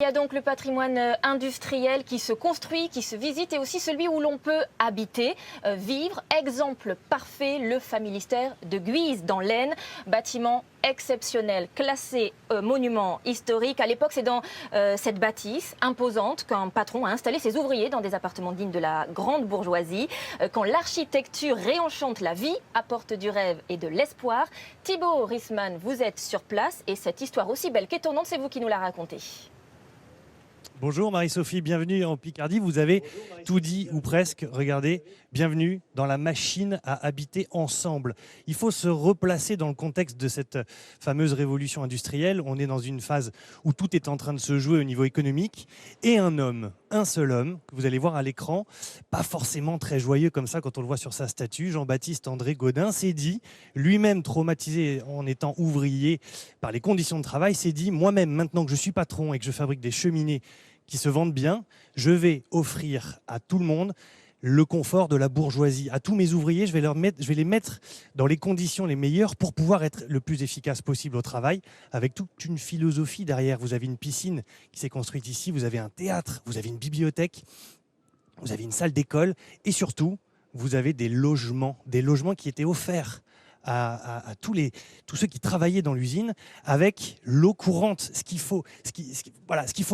a donc le patrimoine industriel qui se construit, qui se visite et aussi celui où l'on peut habiter, vivre. Exemple parfait, le Familistère de Guise dans l'Aisne, bâtiment exceptionnel, classé monument historique. À l'époque, c'est dans cette bâtisse imposante qu'un patron a installé ses ouvriers dans des appartements dignes de la grande bourgeoisie. Quand l'architecture réenchante la vie, apporte du rêve et de l'espoir. Thibaut Rissman, vous êtes sur place et cette histoire aussi belle qu'étonnante, c'est vous qui nous la racontez. Bonjour Marie-Sophie, bienvenue en Picardie. Vous avez tout dit ou presque. Regardez, bienvenue dans la machine à habiter ensemble. Il faut se replacer dans le contexte de cette fameuse révolution industrielle. On est dans une phase où tout est en train de se jouer au niveau économique. Et un homme, un seul homme, que vous allez voir à l'écran, pas forcément très joyeux comme ça quand on le voit sur sa statue, Jean-Baptiste André Gaudin, s'est dit, lui-même traumatisé en étant ouvrier par les conditions de travail, s'est dit, moi-même, maintenant que je suis patron et que je fabrique des cheminées qui se vendent bien, je vais offrir à tout le monde le confort de la bourgeoisie. À tous mes ouvriers, je vais les mettre dans les conditions les meilleures pour pouvoir être le plus efficace possible au travail, avec toute une philosophie derrière. Vous avez une piscine qui s'est construite ici, vous avez un théâtre, vous avez une bibliothèque, vous avez une salle d'école et surtout, vous avez des logements qui étaient offerts à tous ceux qui travaillaient dans l'usine avec l'eau courante. Ce qu'il faut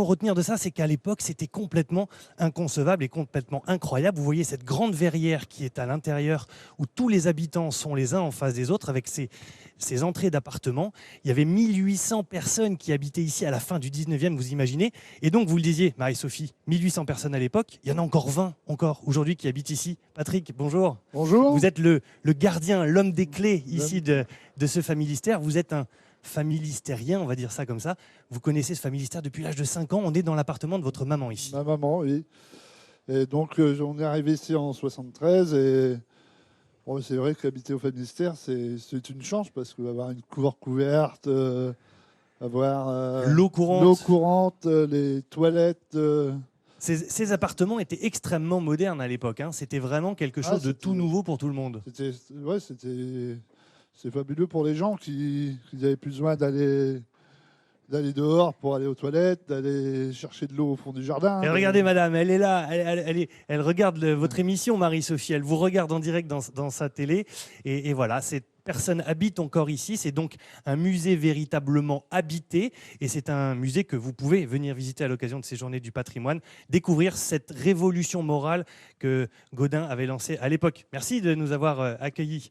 retenir de ça, c'est qu'à l'époque, c'était complètement inconcevable et complètement incroyable. Vous voyez cette grande verrière qui est à l'intérieur où tous les habitants sont les uns en face des autres avec ces entrées d'appartements. Il y avait 1800 personnes qui habitaient ici à la fin du 19e, vous imaginez. Et donc, vous le disiez, Marie-Sophie, 1800 personnes à l'époque. Il y en a encore 20 aujourd'hui qui habitent ici. Patrick, bonjour. Bonjour. Vous êtes le gardien, l'homme des clés ici de ce familistère. Vous êtes un familistérien, on va dire ça comme ça. Vous connaissez ce familistère depuis l'âge de 5 ans. On est dans l'appartement de votre maman ici. Ma maman, oui. Et donc, on est arrivé ici en 73 et bon, c'est vrai qu'habiter au familistère, c'est une chance parce qu'avoir une cour couverte, avoir l'eau courante, les toilettes. Ces appartements étaient extrêmement modernes à l'époque. Hein. C'était vraiment quelque chose de tout nouveau pour tout le monde. C'est fabuleux pour les gens qui avaient plus besoin d'aller dehors pour aller aux toilettes, d'aller chercher de l'eau au fond du jardin. Et regardez madame, elle est là, elle regarde votre émission Marie-Sophie, elle vous regarde en direct dans sa télé. Et voilà, cette personne habite encore ici. C'est donc un musée véritablement habité. Et c'est un musée que vous pouvez venir visiter à l'occasion de ces journées du patrimoine, découvrir cette révolution morale que Gaudin avait lancée à l'époque. Merci de nous avoir accueillis.